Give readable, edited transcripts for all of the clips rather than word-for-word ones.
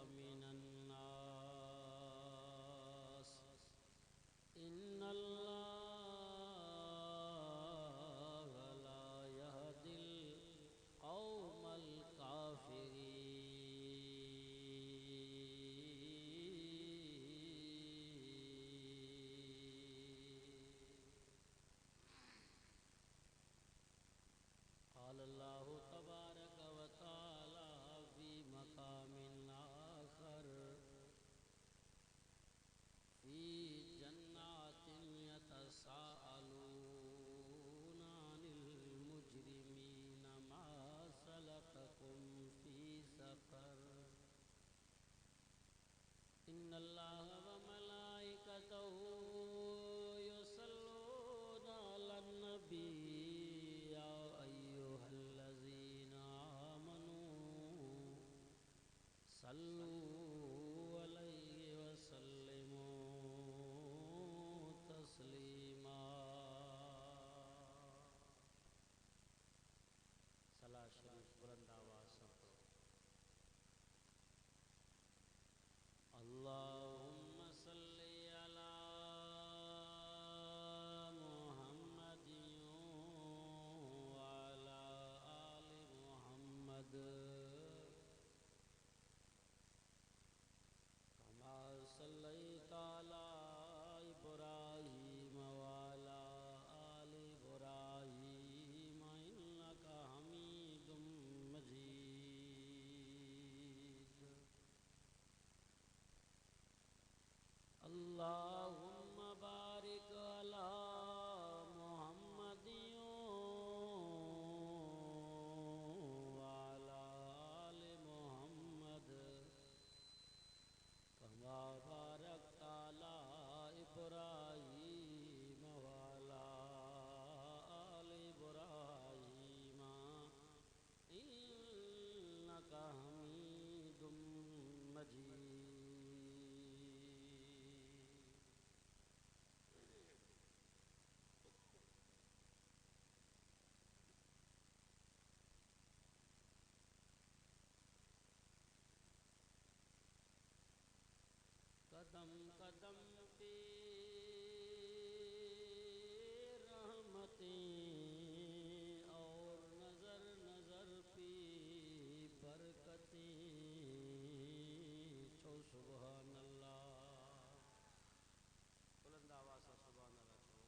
मिनन्नास इन्नल्लाह ला यहदिल कौमल अल्लाहु तबारक व तआला फी मकामिन आखर फी जन्नातिन यतसाअलून अनिल मुजरिमीन मा सलककुम फी सक़र इन्नल्लाह व मलाइकतहू युसल्लूना अलन नबी या अय्युहल्लज़ीना आमनू सल्लू अलैहि व सल्लिमू तस्लीमा। सलात शरीफ बुलंद आवाज़ से पढ़ो। अल्लाहुम्मा सल्ली अला मुहम्मदिन व अला आलि मुहम्मद कमा सल्लैता अला इब्राहीम व अला आलि इब्राहीम इन्नका हमीदुम मजीद। अल्लाहुम्मा बारिक अला मुहम्मदिन व अला आलि मुहम्मद कमा बारकता अला इब्राहीम व अला आलि इब्राहीम इन्नका हमीदुम मजीद। कदम कदम पे रहमतें और नज़र नज़र पे बरकतें छो सुभान अल्लाह। बुलंद आवाज़ से सुभान अल्लाह छो।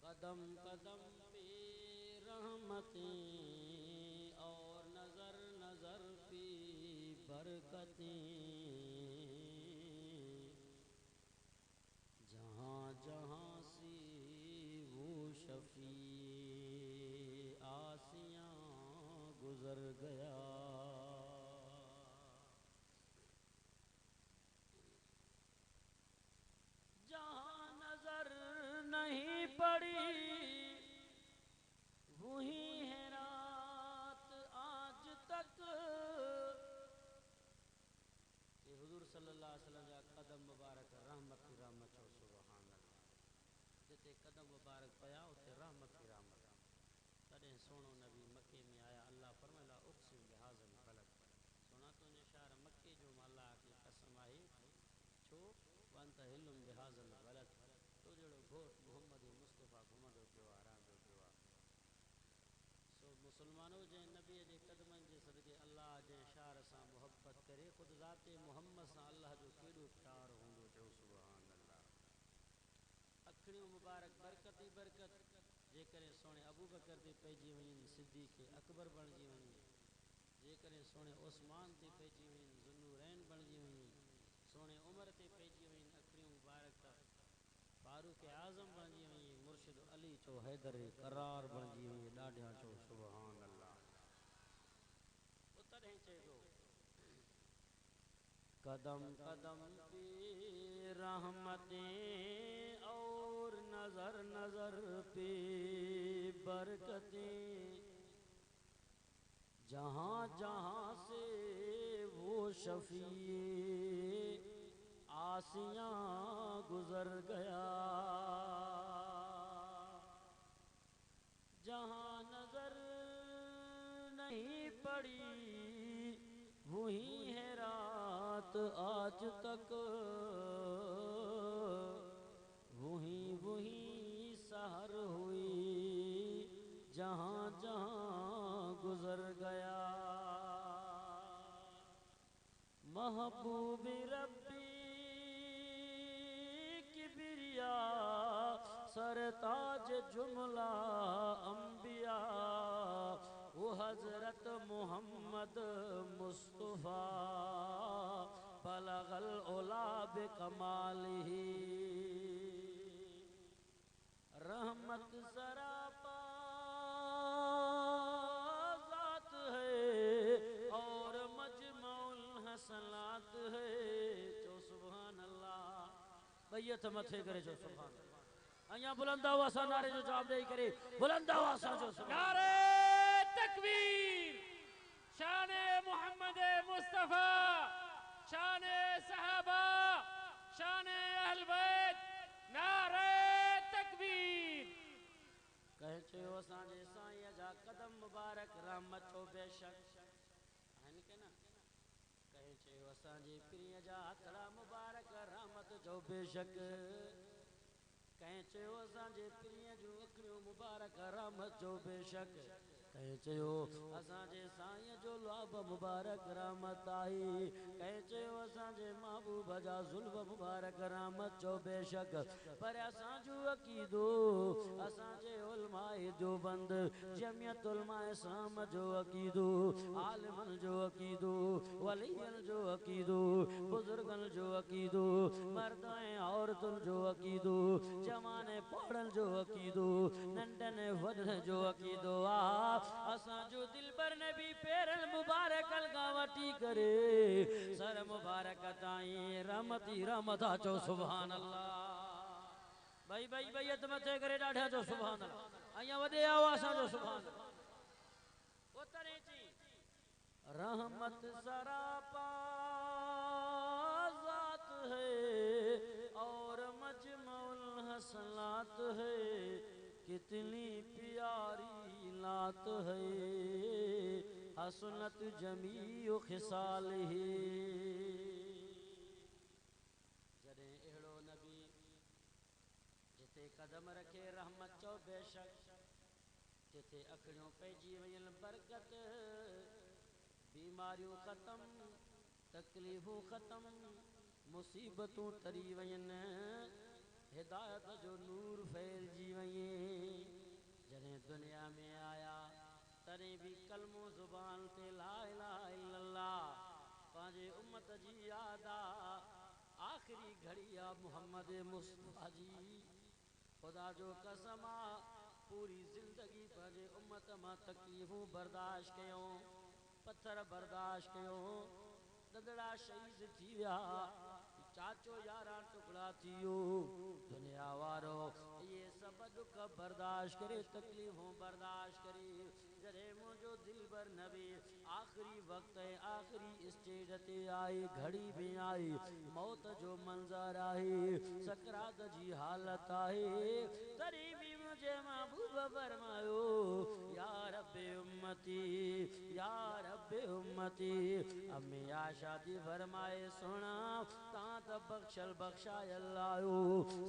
कदम कदम पे रहमतें और नज़र नज़र पे बरकतें जहाँ जहाँ से वो शफ़ी आसियाँ गुज़र गया। जहाँ नजर नहीं पड़ी वही है रात आज तक। ये हुजूर सल्लल्लाहु अलैहि वसल्लम जा कदम मुबारक रहमत की रहमत हो सुभान अल्लाह। जिते कदम मुबारक पया उते रहमत की रहमत। तॾहिं सोनो नबी मक्के में आया। अल्लाह फरमाया उक़सिम बिहाज़िल बलद। सोना तुंहिंजे शहर मक्के जो अल्लाह की कसम आहे। छो वंत हिलुम बिहाज़िल बलद। तो जहिड़ो घोट मोहम्मद मुस्तफ़ा घुमंदो पियो आहे रहंदो पियो आहे। सो मुसलमानो जंहिं नबीअ जे क़दमनि जे सदके अल्लाह जंहिं शहर सां मुहबत करे ख़ुदि ज़ाते मोहम्मद सां अल्लाह जो केॾो प्यार हूंदो चयो सुभान अल्लाह। अखिणियूं मुबारक बरकत ई बरकत जेकॾहिं सोणे अबू बकर ते पइजी वञनि सिद्दीक़ अकबर बणिजी वञे। जेकॾहिं सोणे उस्मान ते पइजी वञनि ज़ुन्नूरैन बणिजी वञे। सोणे उमर ते पइजी वञनि अखिणियूं मुबारक त फारूक आज़म बणिजी वञे। मुर्शिद अली चो हैदर करार बणिजी वञे। ॾाढियां चो सुभान अल्लाह। तॾहिं चए थो कदम कदम पे रहमतें और नजर नजर पे बरकतें जहाँ जहाँ से वो शफी आसियाँ गुजर गया। जहाँ नजर नहीं पड़ी वही है रात आज तक, वही वही सहर हुई जहाँ जहाँ गुजर गया। महबूब रब्बी किबरिया सरताज जुमला अंबिया, वो हजरत मोहम्मद मुस्तफ़ा बलगल उला बिकमालिही। रहमत सरापा ज़ात है और मजमउल हसनात है। जो सुभान अल्लाह बैयत मथे करे जो सुभान अल्लाह। अया बुलंद आवाज़ सां नारे जो जवाब दे करे बुलंद आवाज़ सां जो सुभान अल्लाह। नारे तकबीर, शान मोहम्मद मुस्तफ़ा, शान सहाबा, शान अहल बैत, नारे तकबीर। कहे चयो असांजे साईं जा कदम मुबारक रहमत छो बेशक आहिनि के न। कहे चयो असांजे पीर जा हथड़ा मुबारक रहमत जो बेशक। कहे चयो असांजे पीर जूं अखियूं मुबारक रहमत जो बेशक। कहे चयो असांजे साईं जो लाभ मुबारक रहमत आई। कहे चयो असांजे महबूब जा ज़ुल्फ़ मुबारक रहमत जो बेशक। पर असांजो अक़ीदो असांजे उलमाए जो बंद जमियत उलमाए इस्लाम जो अक़ीदो, आलिमन जो अक़ीदो, वलियन जो अक़ीदो, बुजुर्गन जो अक़ीदो, मर्द ऐं औरतुन जो अक़ीदो, जवान पौड़न जो अक़ीदो, नंढन वॾन जो अक़ीदो आ। असांजो दिलबर नबी पेरल मुबारक खां वठी करे सर मुबारक ताईं रहमती रहमत चो सुभान अल्लाह। भाई भाई बैयत मथे करे ॾाढा जो सुभान अल्लाह। अया वॾे आवाज़ सां जो सुभान अल्लाह। ओतरे जी रहमत सरापा ज़ात है और मजमउल हसनात है। कितनी प्यारी लात है हसनत जमीउ खिसाल ही। जॾहिं अहिड़ो नबी जिते कदम रखे रहमत चो बेशक। जिते अखियूं पइजी वञनि बरकत, बीमारियूं ख़त्म, तकलीफ़ूं ख़त्म, मुसीबतूं तरी वञनि, हिदायत जो नूर फैलजी वञे। जॾहिं दुनिया में आया तॾहिं बि कलमो ज़ुबान ते ला इलाहा इल्लल्लाह पंहिंजे उम्मत जी याद आ। आख़िरी घड़ी आ मोहम्मद मुस्तफ़ा जी। खुदा जो कसम आ पूरी ज़िंदगी पंहिंजे उम्मत मां तकलीफ़ूं बर्दाश्त कयूं, पत्थर बर्दाश्त कयूं, ददड़ा शहीद थी विया, चाचो यारा टुकड़ा थी वियो। दुनिया वारो ये सब दुख बर्दाश्त करे, तकलीफ़ूं बर्दाश्त करे। जॾहिं मुंहिंजो दिलबर नबी आख़िरी वक्त आख़िरी स्टेज ते आई, घड़ी भी आई, मौत जो मंज़र आहे, सकरात जी हालत आहे, तॾहिं बि मुंहिंजे महबूब फरमायो या रब्बे उम्मती, या रब्बे उम्मती। अम्मी आशा थी फरमाए सोना तां त बख्शल बख्शायल आयो,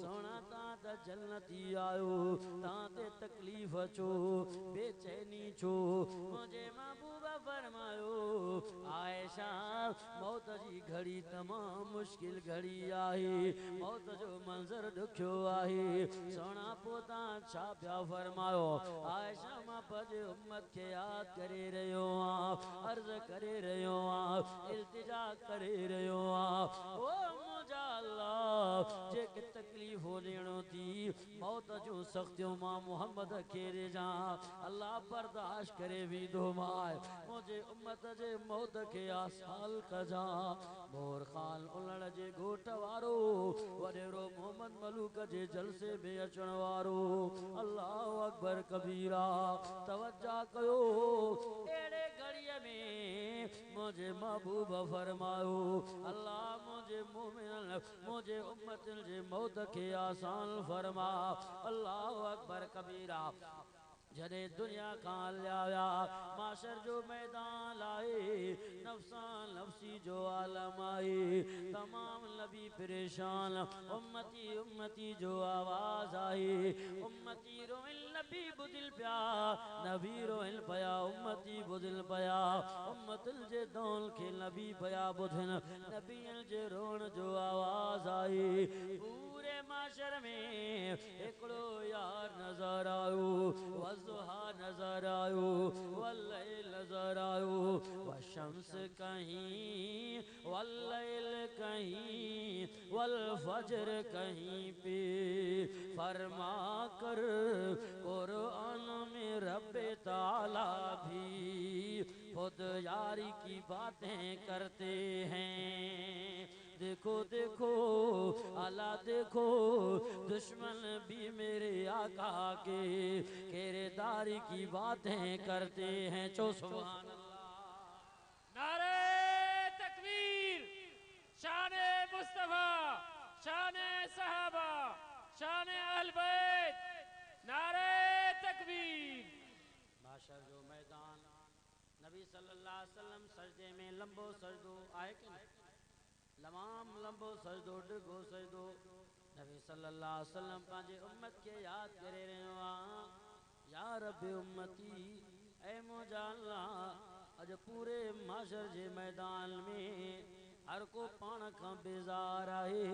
सोना तां त जन्नती आयो, तां ते तकलीफ़ छो, बेचैनी छो। मुझे महबूब फरमायो आयशा मौत जी घड़ी तमाम मुश्किल घड़ी आहे, मौत जो मंज़र ॾुखियो आहे। सोना पोता छा पिया फरमायो आयशा मां पंहिंजे उम्मत खे यादि करे रहियो आहियां, अर्ज़ करे रहियो आहियां, इल्तिजा करे रहियो आहियां। ओ मुंहिंजा अल्लाह जेके तकलीफ़ूं ॾियणो थी मौत जूं सख़्तियूं मां मोहम्मद खे ॾिजां, अल्लाह बर्दाश्त करे वेंदो मां मुंहिंजे उम्मत जे मौत खे आसाल कजां। मोर ख़ान उलण जे ॻोठ वारो वॾेरो मोहम्मद मलूक जे जलसे में अचण वारो अल्लाह अकबर कबीरा तवज्जा कयो। अहिड़े घड़ीअ में मुंहिंजे महबूब फरमायो अल्लाह मुंहिंजे मोमिन मुंहिंजे उम्मतन जे मौत खे आसान फरमा। अल्लाह अकबर कबीरा। जॾहिं दुनिया खां हलिया विया माशर जो मैदान आए, नफ्सा नफ्सी जो आलम आए, तमाम नबी परेशान, उम्मती उम्मती जो आवाज आई, उम्मती रोइल नबी बुदिल प्या, नबी रोइल पया उम्मती बुदिल पया, उम्मतुल जे दौल के नबी पया बुधन, नबील जे रोण जो आवाज आई। पूरे माशर में एकड़ो यार नजर आयो, वज़ुहा नजर आयो, वल्लैल नजर आयो, वशम्स कहीं, वल्लैल कहीं, वल फज्र कहीं पे, फरमा कर कुरान में रब्बे ताला भी खुद यारी की बातें करते हैं। देखो देखो अला देखो, दुश्मन भी मेरे आका के केरेदारी की बातें करते हैं। चो सुभान अल्लाह। नारे तकबीर, शाने मुस्तफा, शाने सहाबा, शाने अहल बैत, नारे तकबीर। माशर जो मैदान, नबी सल्लल्लाहु अलैहि वसल्लम सजदे में लंबो सजदो आए कि नहीं, लमाम लंबो सजदो डिगो सजदो, नबी सल्लल्लाहु अलैहि वसल्लम पंहिंजे उम्मत के याद करे रहियो आ, या रब उम्मती, ऐ मुंहिंजा अल्लाह। अज पूरे माशर जे मैदान में हर को पाण खां बेज़ार आहे,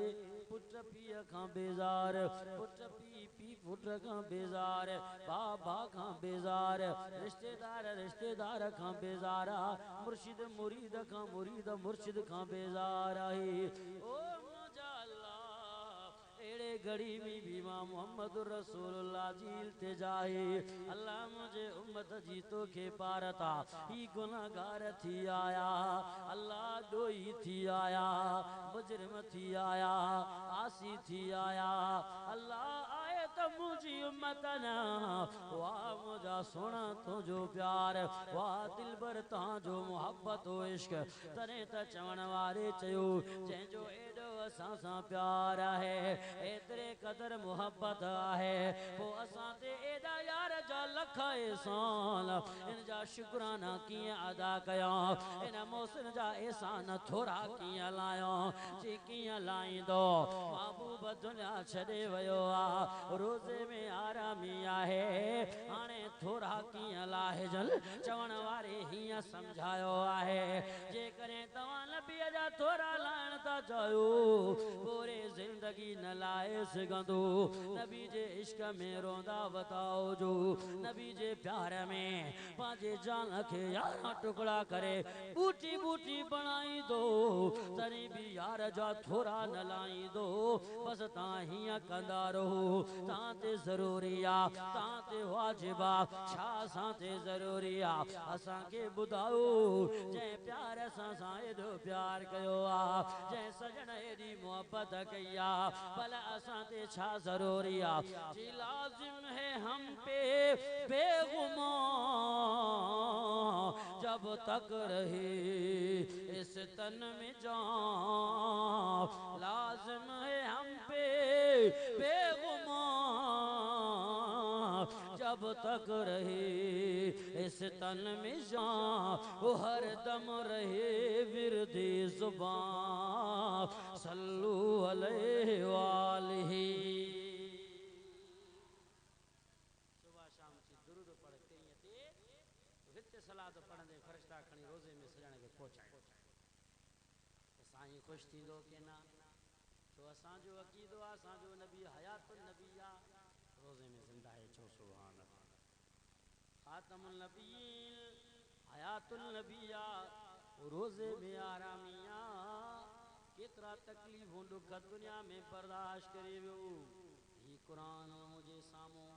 पुट पीउ खां बेज़ार, पुट पी पुट खां बेज़ार, भा खां बेज़ार, रिश्तेदार खां बेज़ार, मुर्शिद मुरीद खां, मुरीद मुर्शिद खां बेज़ार आहे। ओ मुंहिंजा अल्लाह, एड़े घड़ी में भी मां मोहम्मद रसूलुल्लाह जी ते जाए, अल्लाह मुझे उम्मत जी तो के पारता ही गुनाहगार थी आया, अल्लाह डोई थी आया, मुजरिम थी आया, आसी थी आया, अल्लाह आए तो मुझी उम्मत ना, वाह मुझा सोना तुझो प्यार, वाह दिलबर तांजो मोहब्बत हो इश्क, तने त चवण वारे चयो, जंहिंजो एडो असां सां प्यार है, एतरे कदर मोहब्बत है, पो असां ते एडा यार जा लख एहसान, इन जा शुक्राना कीअं अदा कयां, इन मोहसिन जा एहसान थोड़ा कीअं लायां, जी कीअं लाईंदो, महबूब दुनिया छॾे वियो आ, रोज़े में आरामी आहे, हाणे थोड़ा कीअं लाहिजन, चवण वारे हीअं समझायो आहे, जेकॾहिं तव्हां नबीअ जा थोड़ा लाइण था चाहियो, पूरे जिंदगी न लाए सघंदो, नबी जे इश्क में रोंदा बताओ जो, नबी जे प्यार में पंहिंजे जान खे 11 टुकड़ा करे बूटी बूटी बनाई दो, तरी भी यार जा थोड़ा न लाई दो, बस तां हीअं कंदा रहो, तां ते ज़रूरी आ, तां ते वाजिबा, छा असां ते ज़रूरी आ, असांखे ॿुधायो, जंहिं प्यार सां एॾो प्यार कयो आ, जंहिं सजण एॾी मोहब्बत कई आ, भला असां ते छा ज़रूरी आ, जी लाज़िम है हम पे बेगुमान, जब तक रहे इस तन में जान, लाज़िम है हम पे बेगुमान, जब तक रहे इस तन में जान, वो हर दम रहे विरदे ज़ुबान, सल्लू अलैहि वालिही। सुबह शाम ची दुरूद पढ़ कईं ते वित सलात पढ़ंदे फरिश्ता खणी रोज़े में सजण खे पहुचाए, साईं ख़ुशि थींदो कि न, छो असांजो अक़ीदो आहे, असांजो नबी हयातुल नबी आहे, रोज़े में ज़िंदा है। छो सुभान अल्लाह। खातमुल नबीयीन हयातुल नबी आहे, रोज़े में आरामी आहे, केतिरा तकलीफ़ूं ॾुख दुनिया में बर्दाश्त करे वियो, ही क़ुरान मुंहिंजे साम्हूं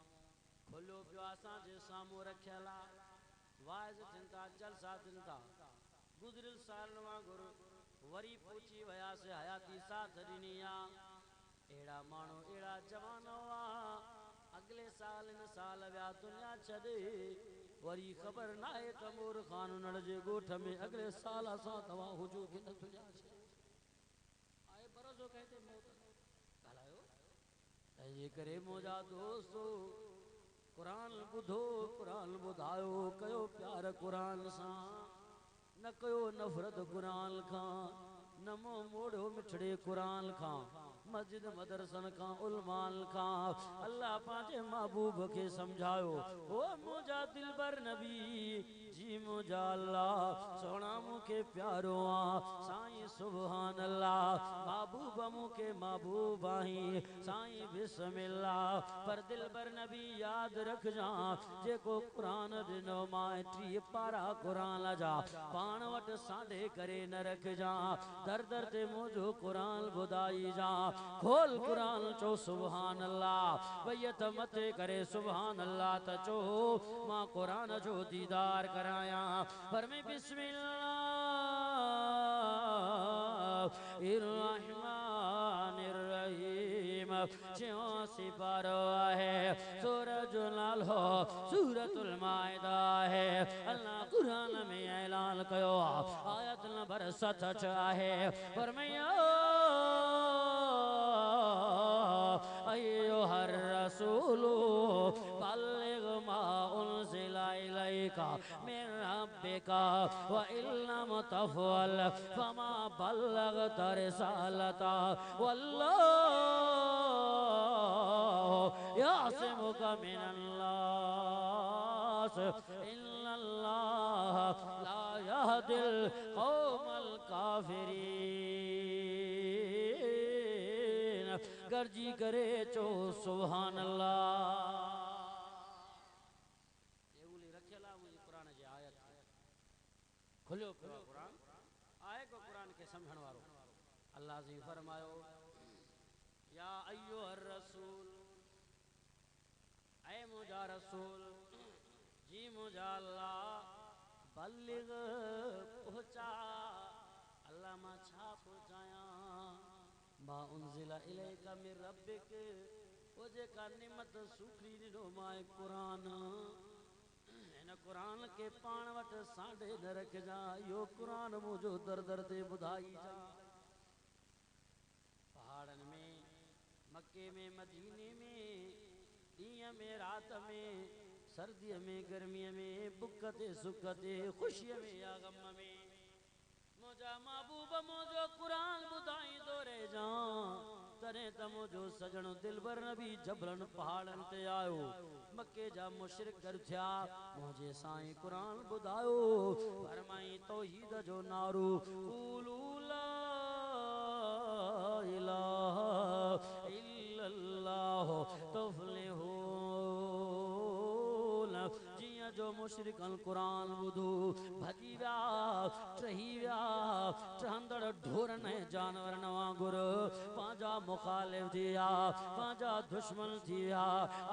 खुलियो पियो असांजे साम्हूं रखियल आहे, वाइज़ थियनि था, जलसा थियनि था, गुज़िरियल सालनि वांगुरु वरी पहुची वियासीं, हयाती साथ ॾिनी आहे, अहिड़ा माण्हू अहिड़ा जवान हुआ, अगले साल इन साल विया दुनिया छॾे, वरी ख़बर न आहे त मोर ख़ान उन्हनि जे ॻोठ में अगले साल असां तव्हां हुजो कि न दुनिया छॾे, आहे भरोसो कंहिं ते मौत ॻाल्हायो, तंहिंजे करे मुंहिंजा दोस्तो क़ुरान ॿुधो, क़ुरान ॿुधायो, कयो प्यार प्यार कुरान सा न कयो नफरत कुरान खां नमो मोड़ो मिठड़े कुरान खां मस्जिद मदरसन खां उलमान खां अल्लाह पांचे महबूब के समझायो ओ मुझा दिलबर नबी जी मुझा अल्लाह सोना मुखे प्यारो आ साईं सुभान अल्लाह महबूब मुखे महबूब आही साईं बिस्मिल्लाह पर दिलबर नबी याद रख जा जेको कुरान दिनो माए टी पारा कुरान जा पाण वट साडे करे न रख जा दर दर ते मुझो कुरान बुधाई जा खोल कुरान चो सुभान अल्लाह वयत मते करे सुभान अल्लाह त चो मां कुरान जो दीदार कराया पर मैं बिस्मिल्लाहिर्रहमानिर्रहीम ज्यों सिपारो है सूरज नालो सूरतुल माइदा है अल्लाह कुरान में ऐलान कयो आयत नंबर 67 है फरमाया अय्युहर रसूलु बल्लिग मा उनज़िला इलैका मिन रब्बिका व इल्लम तफ़अल फमा बल्लगत रिसालता वल्लाहु यासिमुका मिनन्नास इन्नल्लाह ला यहदिल कौमल काफिरीन गर्जी करे चो सुभान अल्लाह एवली रखेला मुझे कुरान जी आयत खुलियो पियो कुरान आए को कुरान के समझण वारो अल्लाह जी फरमायो या अय्युहर रसूल ऐ मुझा रसूल जी मुझा अल्लाह बल्लिग पहुंचा अल्लाह मां छा पहुंचाया मा उनज़िला इलैका मिन रब्बिक ओ जेका निमत सुखरी ॾिनो माए कुरान इन कुरान के पाण वट सांडे न रखजा यो कुरान मुझो दर दर ते बुधाई जा पहाड़न में मक्के में मदीने में ॾींहं में रात में सर्दी में गर्मी में बुकते सुकते खुशी में या गम में मुझा महबूब मुझो कुरान बुधाई दो रे जा तने त मुझो सजण दिलबर नबी जबरन पहाड़न ते आयो मक्के जा मुशरिक कर थिया मुझे साईं कुरान बुधायो फरमाई तौहीद जो नारो कूलू ला इलाहा इल्लल्लाह तुफ्लिहून जिया जो मुशरिकन कुरान बुधो भजी व्या टही व्या टहंदड़ ढोरन जानवर वांगुर पांजा मुखालिफ थिया पांजा दुश्मन थिया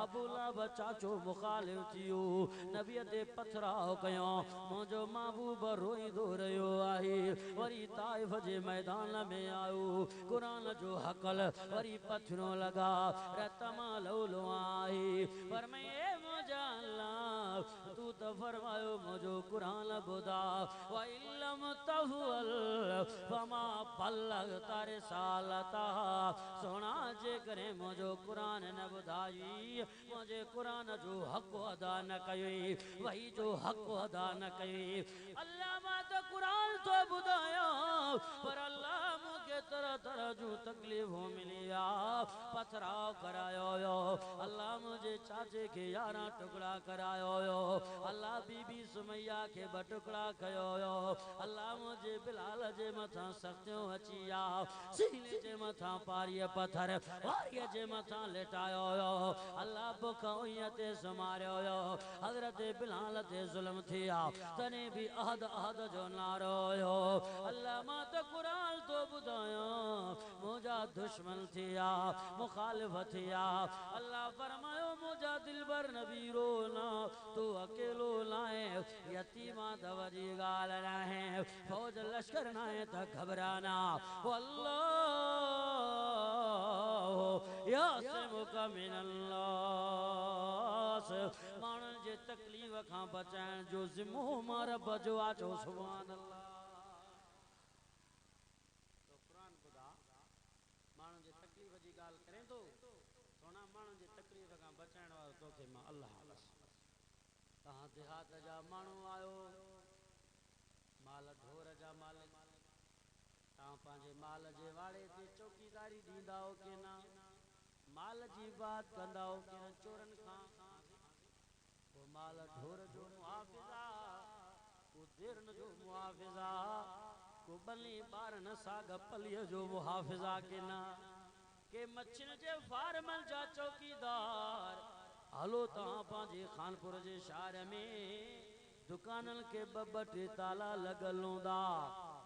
अबूला चाचो मुखालिफ थियो नबी ते पथराव कयो मुझो महबूब रोईंदो रहियो आहे वरी ताइफ जे मैदान में आयो कुरान जो हकल वरी पथरो लगा रतमा लौलो आहे पर मैं मुझा अल्लाह तू तो फरमायो मुझो कुरान बुधा व इल्लम तफ़अल फमा बल्लगत रिसालता सोना जे करे मुझो कुरान न बुधाई मुझे कुरान जो हक अदा न कई वही जो हक अदा न कई अल्लाह मां तो कुरान तो बुधाया पर अल्लाह मुझे तरह तरह जो तकलीफों मिलिया पथराव करायो यो अल्लाह मुझे चाचे के 11 टुकड़ा करायो यो अल्लाह बीबी सुमैया के 2 टुकड़ा कयो यो अल्लाह मुझे बिलाल जे मथा सख्तियों अचिया सीने जे मथा पारिय पत्थर वारिय जे मथा लेटायो यो अल्लाह बुख उयते सुमारियो यो हजरत बिलाल ते जुल्म थिया तने भी अहद अहद जो नारो यो अल्लाह मां तो कुरान तो बुधाया मुझा दुश्मन थिया मुखालिफ थिया अल्लाह फरमायो मुझा दिलबर नबी रोना तू अकेलो लाए यतीमा दवरी गाल रहे फौज लश्कर नाए त घबराना वल्लाह यासिमुका मिनन्नास मानन जे तकलीफ खां बचाइण जो जिम्मो मार बजो आचो सुभान अल्लाह तो कुरान खुदा मानन जे तकलीफ जी गाल करें तो सोना मानन जे तकलीफ खां बचाइण वारो तोखे मां अल्लाह बस तहां देहात जा माण्हू आयो पंहिंजे माल जे वाड़े ते चौकीदारी ॾींदा हो की न, माल जी बात कंदा हो की न चोरनि खां, वो माल ढोर जो मुहाफ़िज़ा, को देरन जो मुहाफ़िज़ा, को बली ॿारनि साग पलीअ जो मुहाफ़िज़ा की न, के मच्छिन जे फार्मल जा चौकीदार। हलो तव्हां पंहिंजे खानपुर जे शहर में दुकाननि के ॿ टे ताला लॻल हूंदा,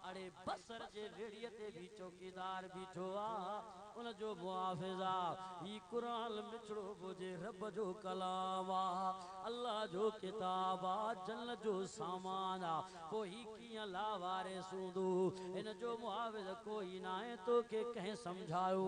अड़े बसर जे रेड़ीअ ते भी चौकीदार बीठो आ, उन जो मुहाफ़िज़ा। ही कुरान मिठड़ो बुझे रब जो कलाम आ, अल्लाह जो किताब आ, जन्नत जो सामान आ, कोई कीअं लावारे सूंदू, इन जो मुहाफ़िज़ कोई ना है तो के कहीं समझायो,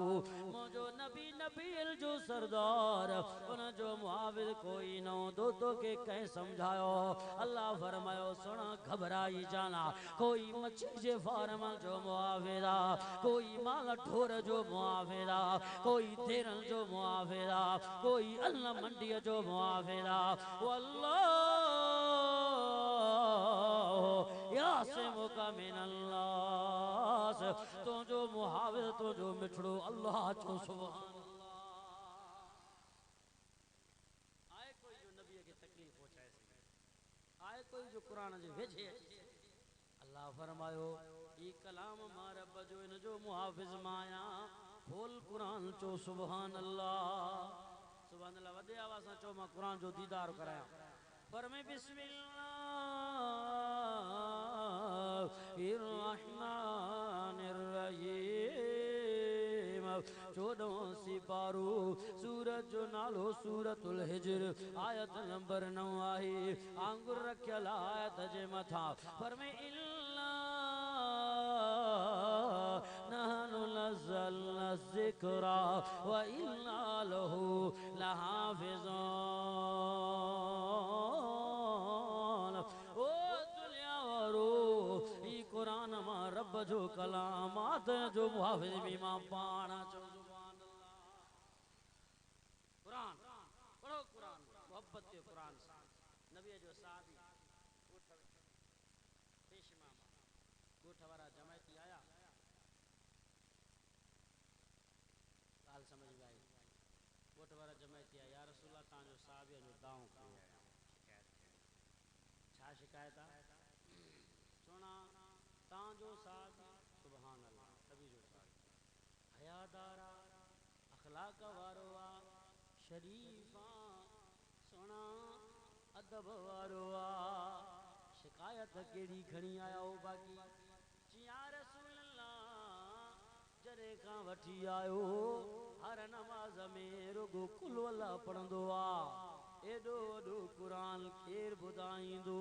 मुझो नबी नबील जो सरदार, उन जो मुहाफ़िज़ कोई न हो तो के कहीं समझायो। अल्लाह फरमायो सुना घबराई जाना, कोई मच्छी जे फार्म जो मुहाफ़िज़ा, कोई माल ढोर जो मुहाफ़िज़ा, कोई देरन जो मुहाफ़िज़ा, कोई अन्न मंडी जो मुहाफ़िज़ा, वल्लाह यासिमुका मिनल्लास, तो जो मुहाफ़िज़ तो जो मिठड़ो अल्लाह चो सुभान अल्लाह। आए कोई जो नबी के तकलीफ पहुंचाए सके, आए कोई जो कुरान जे वेझे अची सके। अल्लाह फरमायो ई कलाम मां रब जो इन जो मुहाफ़िज़ माया, खोल कुरान चो सुभान अल्लाह। सुभान अल्लाह वॾे आवाज़ सां चो, मां कुरान जो दीदार कराया। फरमाए बिस्मिल्लाहिर रहमानिर रहीम, 14 सिपारो सूरत जो नालो सूरतुल हिज्र, आयत नंबर 9 आहे। आंगुर रखियल आयत जे मथा फरमाए इल्ला नहनु नज़्ज़लना ज़िक्रा व इन्ना लहू लहाफ़िज़ून। ओ दुनिया वारो, ई कुरान मां रब जो कलामात जो मुहाफ़िज़ भी मां पाण चो सुभान अल्लाह। कुरान पढ़ो, कुरान मोहब्बत के कुरान से। नबी जो साहबी पेशमा गोठ वारा जमायती आया, गाल समझ में आई। गोठ वारा जमायती आया, या रसूल अल्लाह तव्हांजो साहबी जो दाऊं खणी आया। शिकायत छा शिकायत आहे? सोना तव्हांजो साहबी सुभान अल्लाह, नबी जो साहबी हयादार आहे, अखलाक वारो आहे, शरीफ आहे, सोना अदब वारो आहे। शिकायत कहिड़ी खणी आया हो बाक़ी? या रसूल अल्लाह जॾहिं खां वठी आयो हर नमाज़ में रुगो कुल अल्लाह पढ़ंदो आहे, एॾो वॾो कुरान केरु ॿुधाईंदो,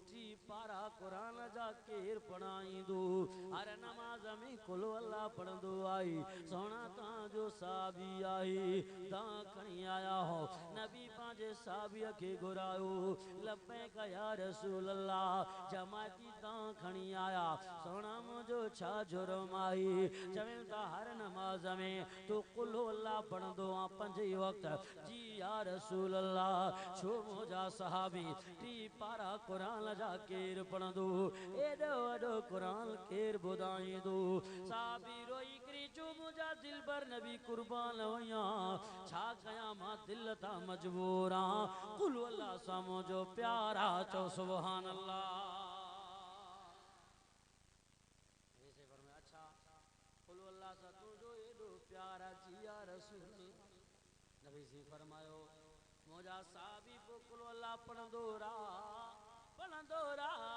टी पारा कुरान जा केरु पढ़ाईंदो, हर नमाज़ में कुल अल्लाह पढ़ंदो आहे। सोना तव्हांजो साहबी आहे, तव्हां खणी आया हो। नबी पंहिंजे साहबीअ खे घुरायो, लब्बैक या रसूल अल्लाह, जमायती तव्हां खणी आया, सोना मुंहिंजो छा जुर्म आहे? चवनि था हर नमाज़ में तूं कुल अल्लाह पढ़ंदो आहे 5 वक़्त। जी या रसूल अल्लाह, छो मुंहिंजा साहबी टी पारा कुरान जा केरु पढ़ंदो, एॾो वॾो कुरान केरु ॿुधाईंदो? साहबी रोई करी जो मुंहिंजा दिल भर नबी कुर्बान हुया, छा कयां मां दिल तां मजबूर आं, कुल अल्लाह सां मुंहिंजो प्यार आहे, चो सुभान अल्लाह। अच्छा कुल अल्लाह सां तुंहिंजो एॾो प्यार आहे, जी या रसूल। नबी जी फरमायो मुंहिंजा साहबी पोइ कुल अल्लाह पढ़ंदो रहा, पढ़ंदो रहा,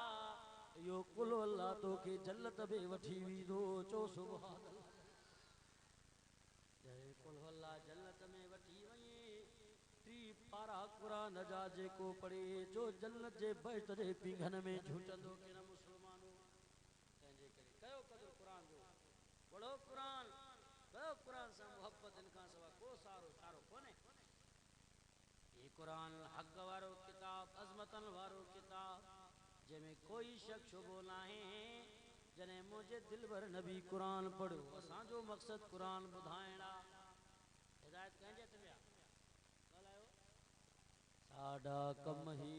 इहो कुल अल्लाह तोखे जन्नत में वठी वेंदो, चो सुभान अल्लाह। जय कुल अल्लाह जन्नत में वठी वञे, टी पारा कुरान जा जेको पढ़े, जो जन्नत जे बहत जे पींघन में झूटंदो के न मुसलमानो। तंहिंजे करे कयो क़दुरु कुरान जो, पढ़ो कुरान, कयो कुरान सां मोहब्बत, इनखां सवाइ को सारो चारो कोन्हे। ये कुरान हक़ वारो किताब, अज़मतन वारो किताब, जंहिंमें कोई शक शुबो नाहे। जॾहिं मुंहिंजे दिल भर नबी कुरान पढ़ो, असांजो मक़सदु कुरान ॿुधाइण आहे। हिदायत कंहिंजे हथ में आहे? ॻाल्हायो। साडा कम ही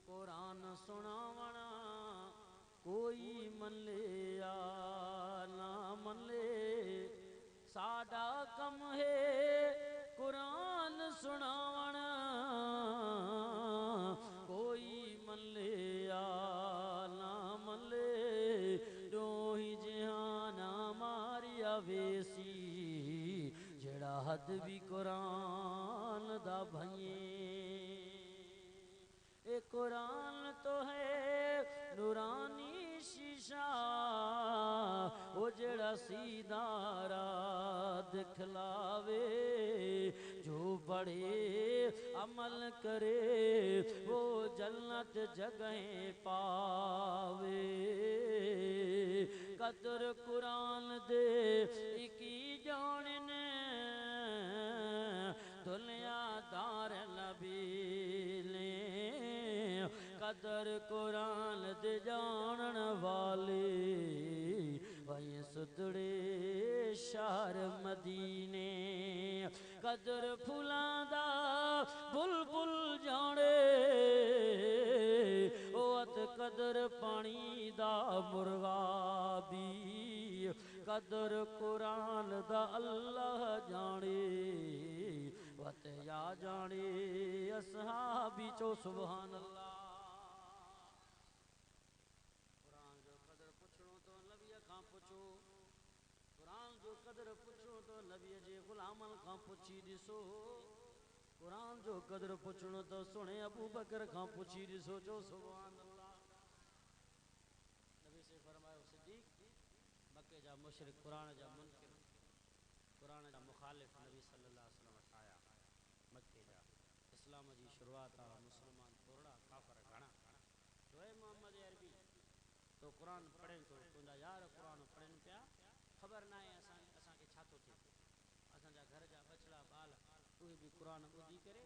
कुरान सुणावण, कोई मले या ना कम है कुरान सुनावण कोई मले या ना मले दोही जहाना मारिया वेसी जेड़ा हद भी कुरान दा भइए ए कुरान तो है नूरानी शीशा वो जेड़ा सीधारा दिखलावे जो पढ़े अमल करे वो जन्नत जगह पावे कदर कुरान दे इकी जाने दुनिया दार नबीले कदर कुरान दे जानन वाले वही सुतड़े शहर मदीने कदर फुलां दा बुलबुल जाने ओत कदर पानी दा मुर्गा भी कदर कुरान दा अल्लाह जाने वत या जाने असहाबी चो सुभान अल्लाह कुरान जो कदर पुछणो तो नबी खां पुछो कुरान जो कदर पुछणो तो नबी जे गुलामन खां पुछी दिसो कुरान जो कदर पुछणो तो सुने अबू बकर खां पुछी दिसो जो सुभान अल्लाह नबी से फरमायो सिद्दीक मक्के जा मुशरिक कुरान जा मुनकिर कुरान जा मुखालिफ नबी सल्लल्लाहु अलैहि वसल्लम आया मक्के जा इस्लाम जी शुरुआत आ मुसलमान थोड़ा काफर घणा जो है मोहम्मद अरबी तो कुरान पढ़ें तो तुंहिंजा यार कुरान पढ़नि पिया ख़बर ना है असांखे छा थो थिए असांजा घर जा बचड़ा बाल उहे भी कुरान ॿुधी करे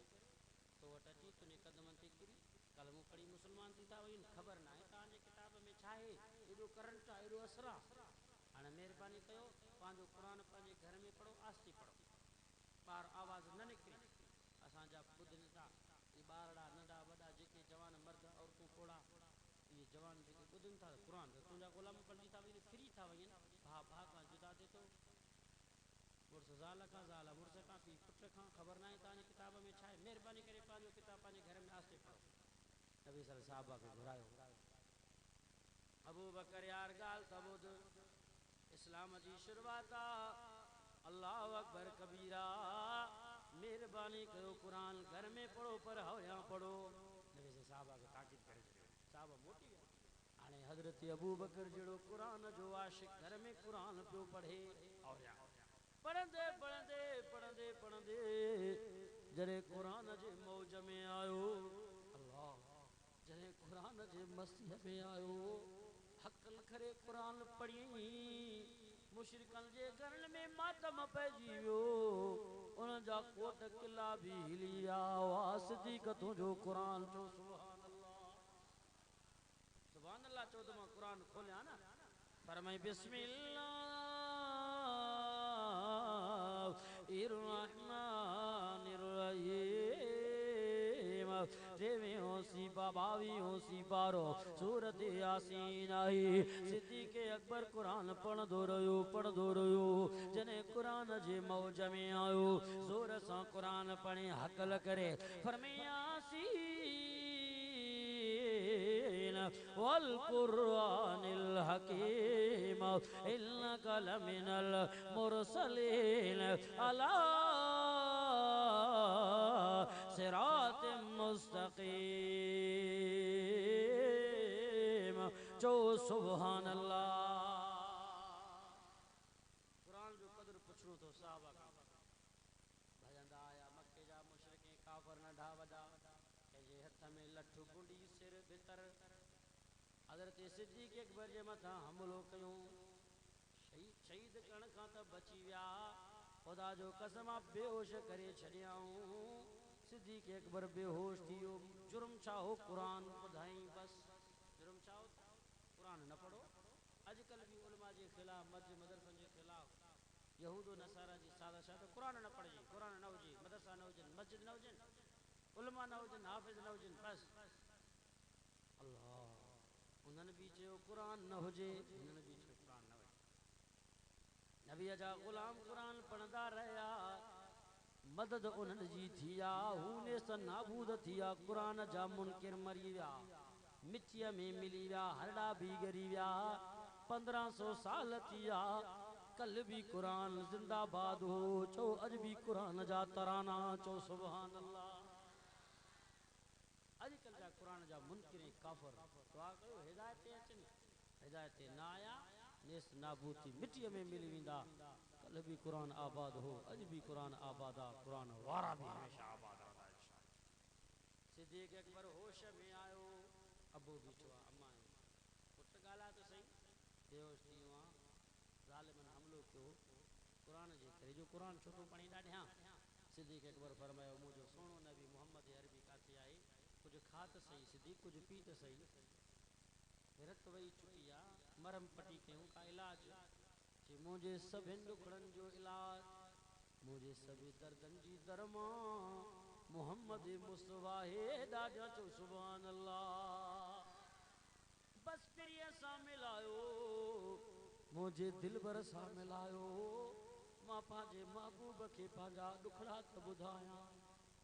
तो वटि अची तुंहिंजे कदमनि ते किरी कल मूं पढ़ी मुसलमान थी था वई ख़बर ना आहे तव्हांजे किताब में छा आहे एॾो करंट आहे एॾो असरु आहे हाणे महिरबानी कयो पंहिंजो क़ुरान पंहिंजे घर में पढ़ो आस्ते पढ़ो ॿार आवाज़ न निकिरे असांजा ॿुधनि था इहे ॿारड़ा नंढा वॾा जेके जवान मर्द औरतूं कोड़ा ये जवान जेके ॿुधनि था क़ुरान त तुंहिंजा ग़ुलाम बणिजी था वञनि फ्री था वञनि भाउ भाउ खां जुदा थिए थो मुड़ुस ज़ाल खां ज़ाल मुड़ुस खां पीउ पुट खां ख़बर न आहे तव्हांजे किताब में छा आहे महिरबानी करे पंहिंजो किताब पंहिंजे घर में आस्ते पढ़ो नबी सल साहबा खे घुरायो अबू बकर यार ॻाल्हि त ॿुध इस्लाम जी शुरूआत आहे अल्लाह अकबर कबीरा महिरबानी कयो कुरान घर में पढ़ो पर होया पढ़ो नबी सल साहबा खे ताक़ीद करे छॾियो साहब मोटी विया हाणे हज़रत अबू बकर जहिड़ो क़ुरान जो आशिक़ घर में क़ुरान पियो पढ़े होया पढ़ंदे पढ़ंदे पढ़ंदे पढ़ंदे जॾहिं क़ुरान जे मौज में आयो अल्लाह जॾहिं क़ुरान जे मसीह में आयो हक़ लखरे क़ुरान पढ़ी मुशरिकनि जे घरनि में मातम पइजी वियो उन्हनि जा कोट किला बि हिली विया वाह सिद्दीक़ तुंहिंजो क़ुरान चो सुभान अल्लाह चो त मां क़ुरान खोलिया न फरमाई बिस्मिल्लाहिर्रहमानिर्रहीम टेवी होसी बाबावी होसी पारो सूरत यासीन आई सिद्दीक़ अकबर कुरान पढ़ंदो रहियो जने कुरान जे मौज में आयो ज़ोर सां कुरान पढ़े हक़ल करे फरमायासीन वल कुरानिल हकीम इन्नका लमिनल मुरसलीन अला सिरातिम मुस्तकीम चो सुभान अल्लाह कुरान जो कदर पुछणो तो साहबा का भजंदा आया मक्के जा मुशरिक काफर नंढा वॾा कंहिंजे हथ में लठु गुंडी सिर भितर हज़रत सिद्दीक़ अकबर जे मथां हमलो कयूं शहीद करण खां त बची विया ख़ुदा जो कसम बेहोश करे छॾियाऊं सिद्दीक़ अकबर बेहोश थी वियो जुर्म छा हो क़ुरान ॿुधाई बस जुर्म छा हो क़ुरान न पढ़ो अॼुकल्ह बि उलमा जे ख़िलाफ़ मदरसनि जे ख़िलाफ़ यहूदो नसारा जी साज़िश आहे त क़ुरान न पढ़िजे क़ुरान न हुजे मदरसा न हुजनि मस्जिद न हुजनि उलमा न हुजनि हाफ़िज़ न हुजनि बसि अल्लाह उन्हनि बि चयो क़ुरान न हुजे हिननि बि चयो क़ुरान न हुजे नबी जा गुलाम कुरान पढ़ंदा रहिया मदद उन्हनि जी थी आहे हूने स नाबूद थी आहे कुरान जा मुनकिर मरी विया मिटीअ में मिली विया हरड़ा भी ॻरी विया 1500 साल थी विया कल भी कुरान जिंदाबाद हो चो अज भी कुरान जा तराना चो सुभान अल्लाह अजकल जा कुरान जा मुनकिर काफर दुआ कयो हिदायत अचनि हिदायत ना आया नेस नाबूद थी मिटीअ में मिली वेंदा कल भी कुरान आबाद हो अज भी कुरान आबाद आ कुरान वारा भी हमेशा आबाद रहंदा सिद्दीक़ अकबर होश में आयो अबू बीठो आहे अम्मा पुट ॻाल्हाए त सही बेहोश थी वियो आहे ज़ालिमनि हमलो कयो कुरान जे करे जो कुरान छो थो पढ़ी ॾाढियां सिद्दीक़ अकबर फरमायो मुंहिंजो सोनो नबी मोहम्मद अरबी काथे आहे कुछ खा त सही सिद्दीक़ कुछ पी त सही रत वही चुकी आहे मरम पटी कयूं का इलाज जे मुंहिंजे सभिनि ॾुखड़नि जो इलाज मुझे सभी दर्दन जी दरमा मोहम्मद मुस्तफा हे ॾाढा चो सुभान अल्लाह बस प्रिय सां मिलायो मुझे दिलबर सां मिलायो मां पंहिंजे महबूब खे पंहिंजा ॾुखड़ा त ॿुधायां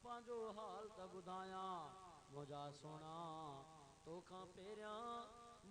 पंहिंजो हाल त ॿुधायां मुंहिंजा सोना तोखां पहिरियां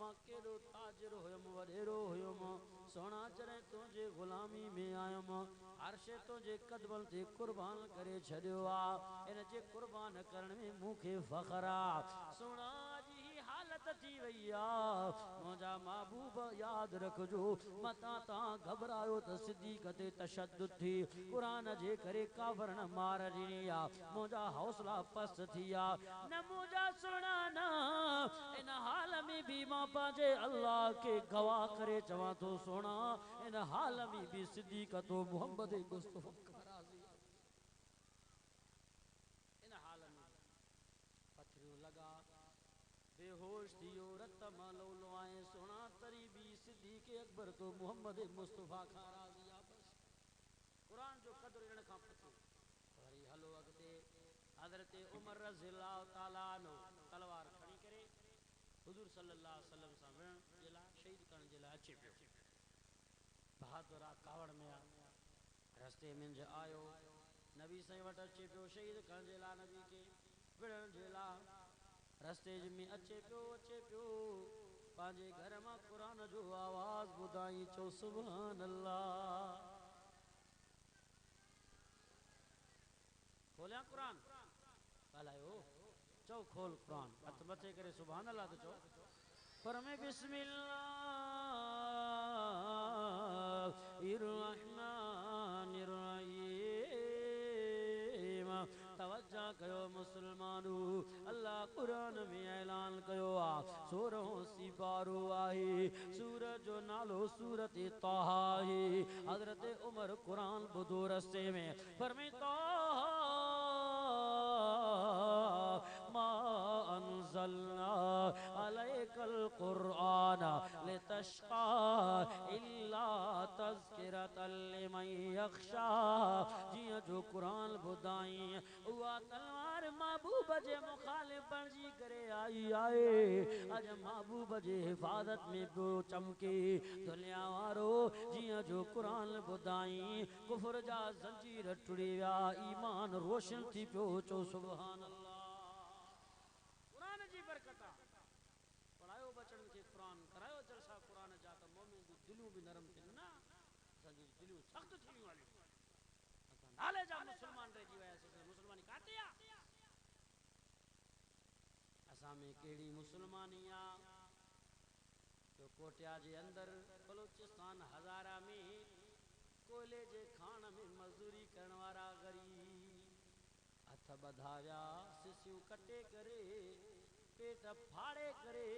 मां केॾो ताजिर हुयुमि वॾेरो हुयुमि सोना जॾहिं तुंहिंजे ग़ुलामी में आयुमि अर्श तुंहिंजे कदमनि ते कुर्बान करे छॾियो आहे इन जे कुर्बान करण में मूंखे फ़ख्रु आहे सोना जी हालत थी वई आहे मुंहिंजा महबूब यादि रखिजो मतां तव्हां घबरायो त सिद्दीक़ ते तशद्दुद थी क़ुरान जे करे काफ़र न मार ॾिनी आहे मुंहिंजा हौसला पस्त थी विया न मुंहिंजा सोना न इन हाल में भी मां पंहिंजे अल्लाह के गवाह करे चवां थो सोना इन हाल में भी सिद्दीक़ तो मोहम्मद मुस्तफा राज़ी इन हाल में पथरियूं लगा बेहोश थियो रत मां लोलो आए सोना तरी भी सिद्दीक़ अकबर तो मोहम्मद मुस्तफा खां राज़ी आहे बस कुरान जो क़दर इन खां पतो वरी हलो अॻिते हज़रत उमर रज़ियल्लाहु ताला अन्हु तलवार खणी करे हुजूर सल्लल्लाहु अलैहि वसल्लम सां विढ़ण जे लाइ शहीद करण जे लाइ अचे पियो बहादुर आहे कावड़ में आहे रस्ते में आयो नबी साईं वटि अचे पियो शहीद करण जे लाइ नबी खे विढ़ण जे लाइ रस्ते में अचे पियो पंहिंजे घर मां क़ुरान जो आवाज़ ॿुधाई चो सुभान अल्लाह खोलिया कुरान ॻाल्हायो चओ खोल कुरान हथ मथे करे सुभान अल्लाह त चओ पर में बिस्मिल्लाहिर्रहमानिर्रहीम तवज्जा कयो मुसलमानो अल्लाह कुरान में ऐलान कयो आहे 16 सिपारो आहे सूरत जो नालो सूरत ताहा आहे हज़रत उमर कुरान ॿुधो रस्ते में फरमाए ताहा मा अंज़लना अलैकल कुरान लितश्क़ा इल्ला तज़किरतल लिमन यख़्शा जियां जो कुरान ॿुधाई उहा तलवार महबूब जे मुखालिफ बणजी करे आई आहे अज महबूब जे हिफ़ाज़त में पियो चमके दुनिया वारो जियां जो कुरान ॿुधाई कुफर जा ज़ंजीर टुटी विया ईमान रोशन थी पियो चो सुभान अल्लाह कुरान जी बरकत पढ़ायो बचड़नि खे कुरान करायो जलसा कुरान जा त मोमिन जूं दिलियूं बि नरम थियनि न असांजी दिलियूं सख़्त थी वियूं हलियूं असां नाले जा मुस्लमान रहिजी वियासीं मुस्लमानी काथे आहे असां में कहिड़ी मुसलमानी आहे जो कोटिया जे अंदरि बलूचिस्तान हज़ारा में कोयले जे खान में मज़दूरी करण वारा ग़रीब हथ ॿधाया सिसियूं कटे करे पेट फाड़े करे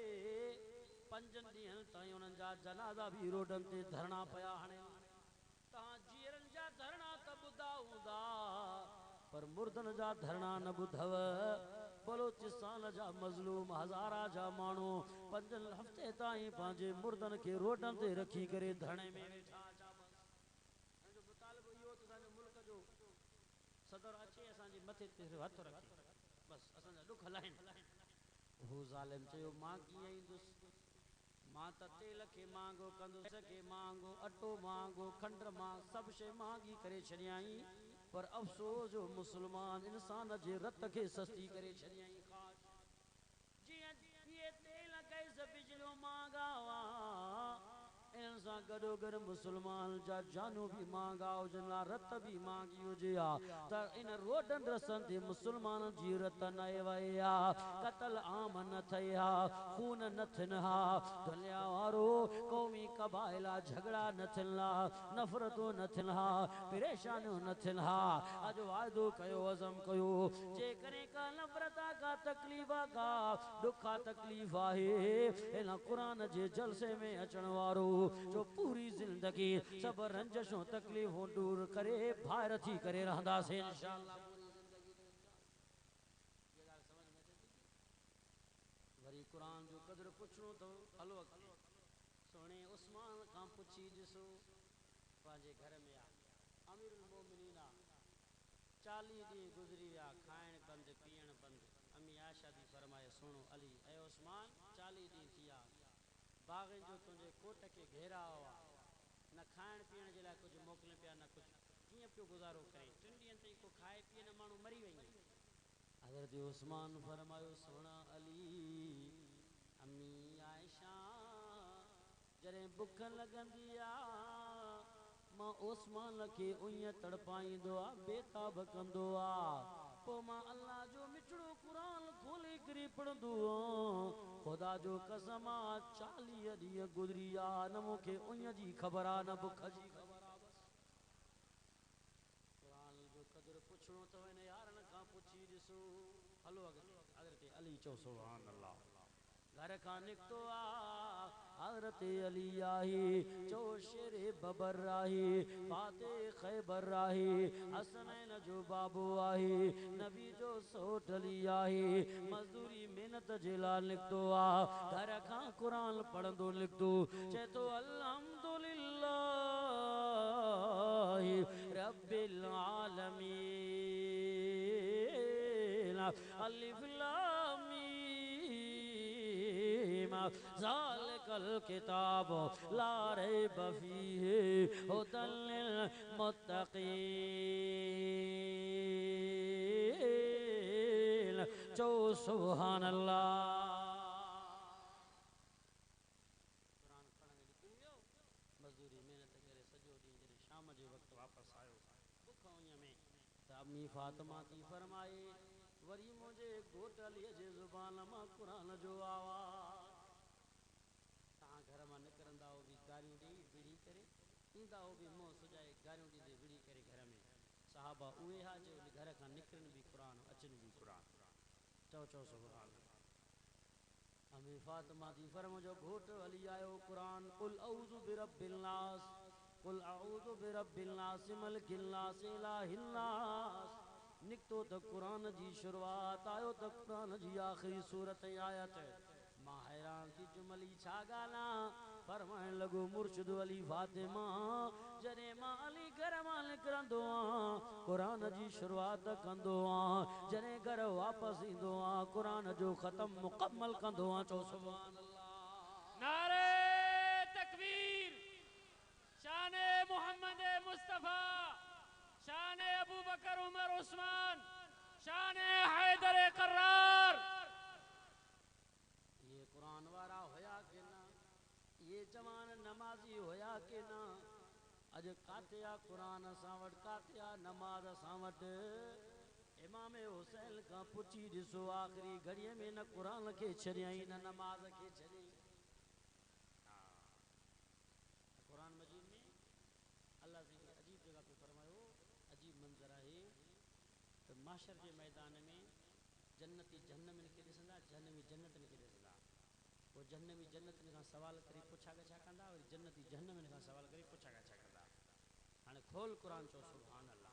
5 ॾींहंनि ताईं उन्हनि जा जनाज़ा भी रोडनि ते धरणा पिया हाणे तव्हां जीअरनि जा धरणा त ॿुधा हूंदा पर मुर्दनि जा धरणा न ॿुधव बलूचिस्तान जा मज़लूम हज़ारा जा माण्हू 5 हफ़्ते ताईं पंहिंजे मुर्दनि खे रोडनि ते रखी करे धरणे में वेठा जो मुतालिबो इहो त असांजो मुल्क जो सदर अचे असांजे मथे ते हथ रखे बस असांजा ॾुख हलाइनि हू ज़ालिम चयो मां कीअं ईंदुसि मां मां त तेल खे महांगो कंदुसि के महांगो अटो महांगो खंड मां सभु शइ महांगी करे छॾियई पर अफ़सोस जो मुस्लमान इंसान जे रत खे सस्ती करे छॾियई जीअं इहे तेल गैस बिजलियूं महांगा हुआ इन सां गॾोगॾु मुस्लमान जा जानू भी महांगा हुजनि हा रत भी महांगी हुजे हा त इन रोडनि रस्तनि ते मुस्लमाननि जी रत न वहे हा क़तल आम न थिए हा खून न थियनि हा दुनिया वारो क़ौमी क़बाइला झगड़ा न थियनि हा नफ़रतूं न थियनि हा परेशानियूं न थियनि हा अॼु वाइदो कयो अज़म कयो जेकॾहिं का नफ़रत आहे का तकलीफ़ आहे का दुख आहे तकलीफ़ आहे इन क़ुरान जे जलसे में अचण वारो जो पूरी जिंदगी सब रंजशों तकलीफों दूर करे भार थी करे रहंदासीं इंशाअल्लाह पूरी जिंदगी ये ॻाल्हि समझ में अचे थी वरी क़ुरान जो क़दुरु पुछणो अथव हलो अॻिते सोणे उस्मान खां पुछी ॾिसो पंहिंजे घर में आहे अमीरुल मोमिनीन आहे 40 ॾींहं गुज़री विया खाइण बंदि पीअण बंदि अम्मी आयशा थी फरमाए सुनो अली ऐं उस्मान 40 ॾींहं थी विया बाग़नि जो तुंहिंजे कोट खे घेराव हुआ न खाइण पीअण जे लाइ कुझु मोकिलनि पिया न कुझु कीअं पियो गुज़ारो करे 3 ॾींहंनि ताईं को खाए पीए न माण्हू मरी वञे हज़रत उस्मान फरमायो सुहिणा अली अम्मी आयशा जॾहिं बुख लॻंदी आहे मां उस्मान खे उईअं तड़पाईंदो आहे बेताब कंदो आहे पोइ मां अल्लाह जो मिठड़ो क़ुरान खोले करे पढ़ंदो आहियां ख़ुदा जो कसम आहे 40 ॾींहं गुज़री विया न मूंखे उईअं जी ख़बर आहे न बुख जी ख़बर आहे बसि क़ुरान जो क़दुरु पुछणो अथव इन यारनि खां पुछी ॾिसो हलो अॻिते हज़रत अली चओ सुभान अल्लाह घर खां निकितो आहे हज़रत अली आहे चओ शेरे बबर आहे फाते ख़ैबर आहे हसनैन जो बाबू आहे नबी जो सोट अली आहे मज़दूरी महिनत जे लाइ निकितो आहे घर खां क़ुरान पढ़ंदो निकितो चए थो अल्हम्दुलिल्लाह रब्बिल आलमीन अलिफ लाम मीम ज़ालिकल किताब ला रैब फ़ीहि हुदल लिल मुत्तक़ीन चो सुभान अल्लाह मज़दूरी महिनत करे सॼो ॾींहुं जॾहिं शाम जे वक़्तु वापसि आयो बुख उञ में त अम्मी फातिमा थी फरमाए वरी मुंहिंजे घोट अलीअ जे ज़ुबान मां क़ुरान जो आवाज़ तव्हां घर मां निकिरंदा हो बि गारियूं ॾेई विड़ी करे ईंदा हो बि मुंहुं सुॼाए गारियूं ॾींदे विड़ी करे घर में साहबा उहे हा जो घर खां निकिरनि बि क़ुरान अचनि बि क़ुरान चओ चओ सुभान अम्मी फातिमा थी फर मुंहिंजो घोट हली आयो क़ुरान कुल औज़ु बिरब्बिल नास कुल अऊज़ु बिरब्बिल नास मलिकिल नास इलाहिन नास निकितो त क़ुरान जी शुरूआत आयो त क़ुरान जी आख़िरी सूरत आयत मां हैरान थी जुमली छा ॻाल्हां फरमाइण लॻो मुर्शिद अली फातिमा जॾहिं मां अली घर मां निकिरंदो आहियां क़ुरान जी शुरूआत कंदो आहियां जॾहिं घर वापसि ईंदो आहियां क़ुरान जो ख़तम मुकम्मल कंदो आहियां चओ सुभान अल्लाह नारे तकबीर शान मोहम्मद मुस्तफ़ा शान अबू बकर उमर उस्मान शान हैदर कर्रार ये कुरान वारा होया के ना ये जवान नमाजी होया के ना अज काते आ कुरान असां वटि काते आ नमाज असां वटि इमाम हुसैन खां पुछी ॾिसो आख़िरी घड़ीअ में न क़ुरान खे छॾियईं न नमाज खे छॾियईं क़ुरान मजीद में अल्लाह से अजीब जगह पे फरमायो अजीब मंज़र आहे त माशर जे मैदान में जन्नती जहन्नमिन खे ॾिसंदा जहन्नमी जन्नतनि खे ॾिसंदा पोइ जहन्नमी जन्नतनि खां सवाल करे पुछा गछा कंदा वरी जन्नती जहन्नमिन खां सवाल करे पुछा गछा कंदा हाणे खोल क़ुरान चओ सुभान अल्लाह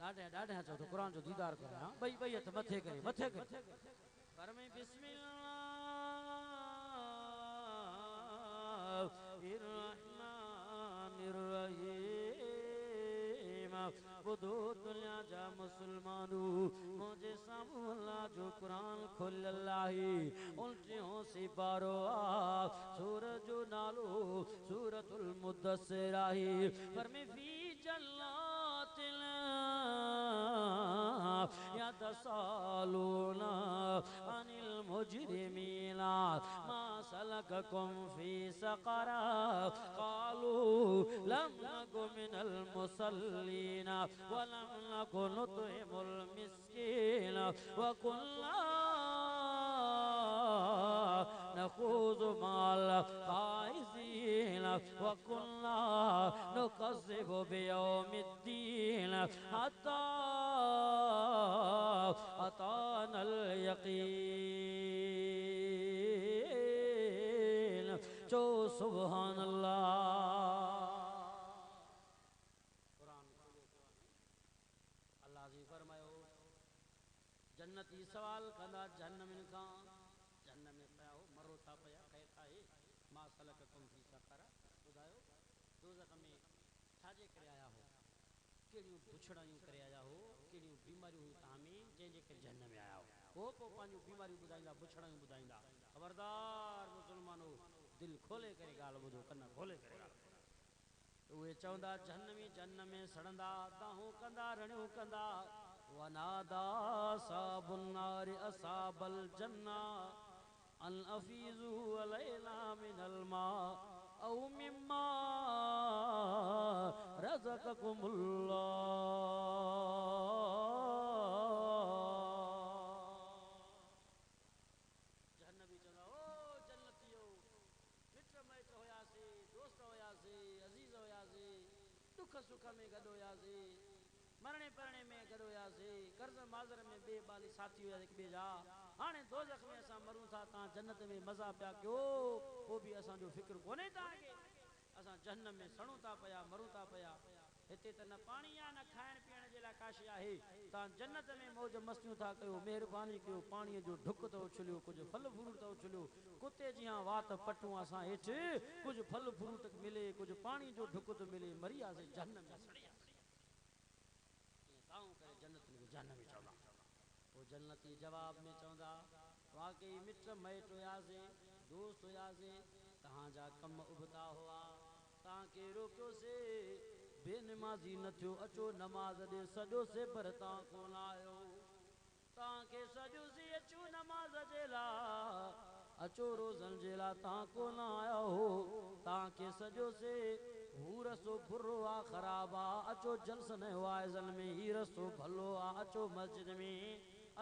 ॾाढे ॾाढे चओ त क़ुरान जो दीदार करे हा ॿई हथ मथे करे पर में बिस्मिल्लाहिर रहमानिर रहीम बुधो दुनिया जा मुसलमानू मुझे सामू अल्लाह जो कुरान खोलियल आहे उल्टियों से बारो आ सूरज जो नालो सूरतुल मुद्दस्सिर आहे पर में फी जन्नातिल यतसालूना अनिल मुजरिमीना मा सलककुम फी सक़रा क़ालू लम नकु मिनल मुसल्लीना व लम नकु नुतइमुल मिस्कीना व कुन्ना नखूज़ु माल ख़ाइज़ीना व कुन्ना नुकज़्ज़िबु बियौमिद्दीन हत्ता अतानल यक़ीन जो सुभान अल्लाह। अल्लाह जी फरमायो जन्नती सवाल कंदा जहन्नमिन खां जहन्नम में पिया हो मरो था पिया कहे था हे मा सलककुम फी सक़र ॿुधायो दोज़ख में छाजे करे आया हो कहिड़ियूं पुछड़ायूं करे आया हो कहिड़ियूं बीमारियूं हुयूं तव्हां में जंहिंजे करे जहन्नम में आया हो पोइ पंहिंजूं बीमारियूं ॿुधाईंदा पुछड़ायूं ॿुधाईंदा ख़बरदार मुसलमानो दिलि खोले करे ॻाल्हि ॿुधो कन खोले करे ॻाल्हि उहे चवंदा जहन्नमी जहन्नम में सड़ंदा दाहूं कंदा रड़ियूं कंदा वनादा साबुन नार असाबल जन्ना अल अफीजु अलैना मिनल मा औ मिम्मा रज़क़कुमुल्लाह। जहन्नमी चवंदा ओ जन्नतियो मिट माइट हुयासीं दोस्त हुयासीं अज़ीज़ हुयासीं दुख सुख में गॾु हुयासीं मरणे परणे में गॾु हुयासीं कर्ज़ माज़र में ॿिए बाली साथी हुया हिक ॿिए जा हाणे दोज़ख में असां मरूं था तव्हां जन्नत में मज़ा पिया कयो पोइ बि असांजो फ़िक्र कोन्हे तव्हांखे असां जहन्नम में सड़ूं था पिया मरूं था पिया हिते त न पाणी आहे न खाइण पीअण जे लाइ काशे आहे तव्हां जन्नत में मौज मस्तियूं था कयो महिरबानी कयो पाणीअ जो ढुक त उछलियो कुझु फल फ्रूट त उछलियो कुते जी वात पटूं असां हेठि कुझु फल फ्रूट मिले कुझु पाणी जो ढुक थो मिले मरियासीं जहन्नम में सड़ियासीं करे जन्नत में जहन्नम में चवंदा पोइ जन्नती जवाब में चवंदा वाकई मिट माइट हुयासीं दोस्त हुयासीं तव्हांजा कम उबता हुआ तव्हांखे रोकियोसीं बेनमाज़ी न थियो अचो नमाज़ ॾे सॼो से पर तव्हां कोन आयो तव्हांखे सॼोसीं अचो नमाज़ जे लाइ अचो रोज़नि जे लाइ तव्हां कोन आया हो तव्हांखे सॼोसीं हू रस्तो बुरो आहे ख़राबु आहे अचो जलसन वाइज़नि में ही रस्तो भलो आहे अचो मस्जिद में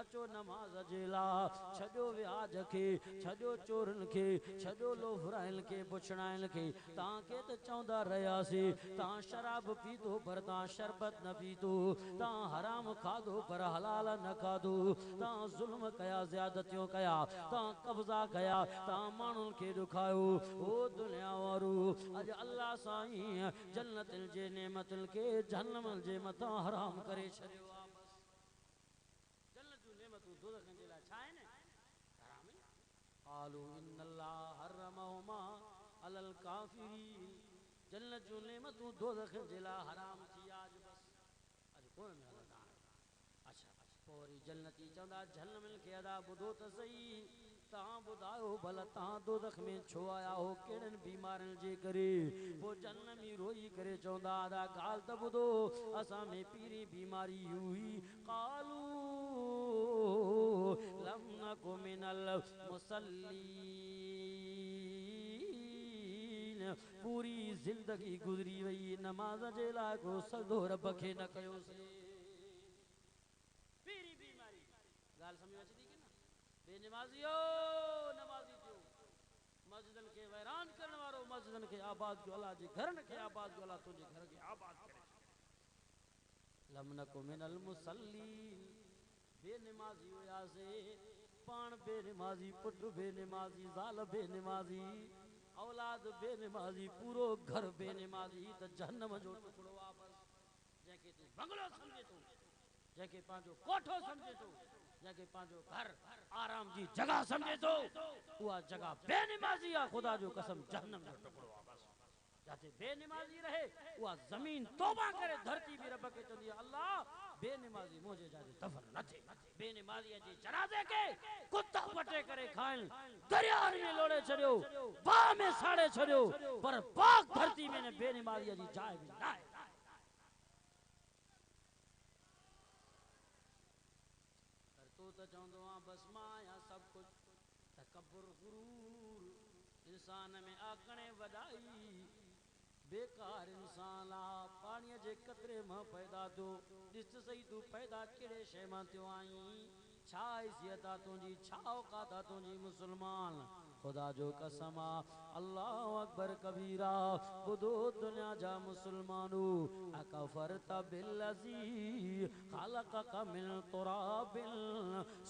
अचो नमाज़ जे लाइ छॾियो व्याज खे छॾियो चोरनि खे छॾियो लोफराइनि खे पुछड़ाइनि खे तव्हांखे त चवंदा रहियासीं तव्हां शराब पीतो पर तव्हां शरबत न पीतो तव्हां हराम खाधो पर हलाल न खाधो तव्हां ज़ुल्म कया ज़्यादतियूं कया तव्हां कब्ज़ा कया तव्हां माण्हुनि खे ॾुखायो ओ दुनिया वारो अॼु अल्लाह साईं जन्नतुनि जे नेमतुनि खे जहन्नम जे मथां हराम करे छॾियो आहे दोज़ख जे लाइ छा आहे न हराम क़ालू इन्नल्लाह हर्रमहुमा अलल काफ़िरीन जन्नत जूं नेमतूं दोज़ख जे लाइ हराम थी आज बस अॼु कोन मिलंदा अच्छा पोइ वरी जन्नती चवंदा जहन्नमिन खे अदा ॿुधो त सही तव्हां ॿुधायो भला तव्हां दोज़ख में छो आया हो कहिड़नि बीमारियुनि जे करे पोइ जहन्नमी रोई करे चवंदा अदा ॻाल्हि त ॿुधो असां में पीरी बीमारी हुई क़ालू लम नकु मिनल मुसल्लीन पूरी ज़िंदगी गुज़री वई नमाज़ जे लाइ को सजदो रब खे न कयोसीं पीरी बीमारी ॻाल्हि सम्झ अचे थी की न बेनमाज़ियो नमाज़ी थियो मस्जिदनि खे वैरान करण वारो मस्जिदनि खे आबाद कयो अलाह जे घरनि खे आबाद कयो अलाह तुंहिंजे घर खे आबाद करे लम नकु मिनल मुसल्लीन बेनमाज़ी हुयासीं पाण बेनमाज़ी पुट बेनमाज़ी ज़ाल बेनमाज़ी औलाद बेनमाज़ी पूरो घर बेनमाज़ी त जहन्नम जो टुकड़ो आहे बस जंहिंखे तूं बंगलो सम्झे थो जंहिंखे पंहिंजो कोठो सम्झे थो जंहिंखे पंहिंजो घर आराम जी जगह समझे थो उहा जगह बेनमाज़ी आहे ख़ुदा जो कसम जहन्नम जो टुकड़ो आहे बस जाते बेनमाजी रहे वह जमीन तौबा करे धरती भी रब के चंदी अल्लाह बेनमाजी मुझे जाते दफन न थे बेनमाजी जी जनाजे के कुत्ता पटे करे खाइन दरिया में लोड़े छड़ियो बा में साड़े छड़ियो पर पाक धरती में ने बेनमाजी जी जाए भी ना कर तो चवंदो आ बस माया सब कुछ तकब्बुर गुरूर इंसान में आकणे वडाई बेकार इंसान पानी जे कतरे मां पैदा तो दिस सही तू पैदा केड़े शे मां त्यो आई छा इज्जत तुझी छा औकात तुझी मुसलमान खुदा जो कसम अल्लाह अकबर कबीरा बुदो दुनिया जा मुसलमानो अकफरत बिल्लज़ी खलक़क मिन तुराबिन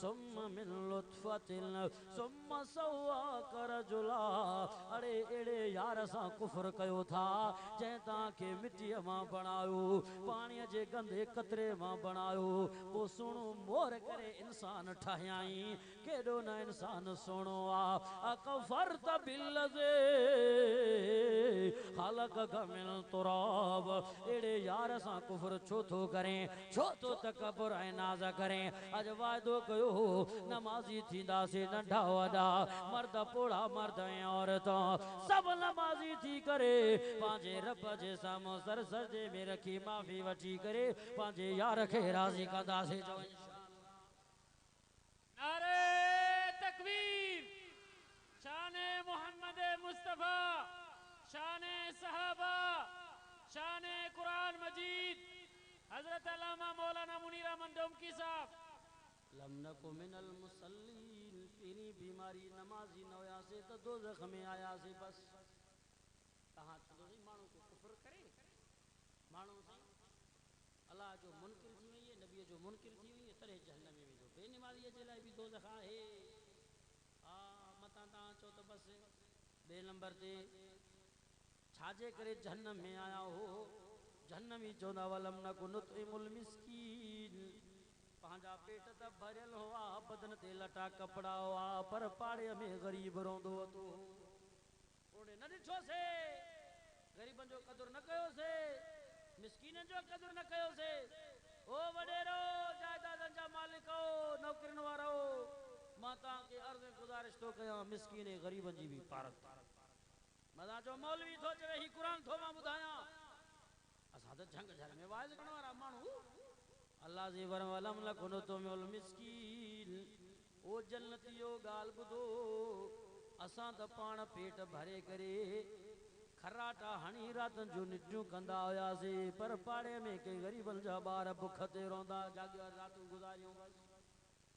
सुम्मा मिन लुत्फतिन सुम्मा सव्वाक रजुला अरे एड़े यार सा कुफ्र कयो था जे ताके मिट्टी मां बनायो पानी जे गंदे कतरे मां बनायो वो सुनो मोर करे इंसान ठायाई केडो ना इंसान सुनो आ अकफरत बिल्लज़ी खलक़क मिन तुराब एड़े यार सा कुफ्र छो तो करें छो तो तकब्बुर ऐं नाज़ करें अज वादो कयो नमाजी थींदा से नंढा वडा मर्द पोड़ा मर्द ऐं औरत सब नमाजी थी करे पांजे रब जे सामो सर सजे में रखी माफी वठी करे पांजे यार के राजी कंदा से जो नारे तकबीर शाने मोहम्मद मुस्तफा शाने सहाबा शाने कुरान मजीद हजरत अल्लामा मौलाना मुनीर अहमद डोमकी साहब लम नको मिनल मुसल्लीन पीनी बीमारी नमाजी न होया से तो दोज़ख में आया से बस तहां चलो नहीं मानू को कुफ्र करे मानू से अल्लाह जो मुनकिर थी हुई है नबी जो मुनकिर थी हुई है तरह जहन्नम में जो बेनमाजी जे लाइ भी दोज़ख आहे आ मता ता चो तो बस बे नंबर ते छाजे करे जहन्नम में आया हो जहन्नमी चोंदा वलम नको नुतइमुल मिस्कीन पांजा पेट त भरियल हुआ बदन ते लटा कपड़ा हुआ पर पाड़े में गरीब रोंदो तो ओड़े न ॾिठो से गरीबन जो कदर न कयो से मिस्कीनन जो कदर न कयो से ओ वडेरो जायदादन जा मालिक हो नौकरन वारो माता के अर्ज गुजारिश तो कया मिस्कीन गरीबन जी भी पारत मदा जो मौलवी थो चवे ही कुरान थो मां बुधाया असा तो झंग झल में वाइज करण वारा मानू अल्लाह जी वर वलम लकुन तुमिल मिस्कीन ओ जन्नतियो गाल बुधो असा तो पान पेट भरे करे खराटा हणी रातन जो निड्यू कंदा होया से पर पाड़े में के गरीबन जा बार भुख ते रोंदा जागियो रात गुजारियो बस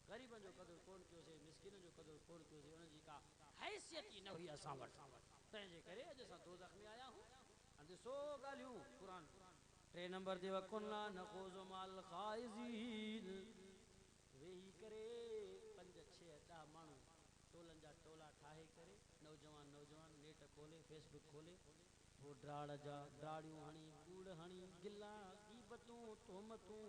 गरीबन जो कदर कोन कियो से मिस्किन जो कदर कोन कियो से उन जी का हैसियत ही न हुई असा वट तंजे करे अज असा दोज़ख में आया हूं अंदे सो गालियो कुरान 3 नंबर दे वकुन्ना नखुज़ु माल खाइजीन वेही करे 5 6 10 मानू टोलन जा टोला ठाहे करे नौजवान नेट खोले फेसबुक खोले वो ड्राड़ जा ड्राड़ियों हणी कूड़ हणी गिला गीबतूं तोहमतूं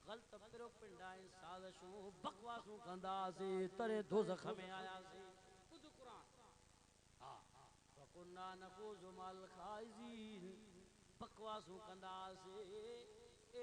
गलत पिरो पिंडाए साज़िशूं बकवासूं कंदा से तरे दोज़ख में आया से खुद कुरान हां वकुन्ना नखुज़ु माल खाइजीन बकवासूं कंदा से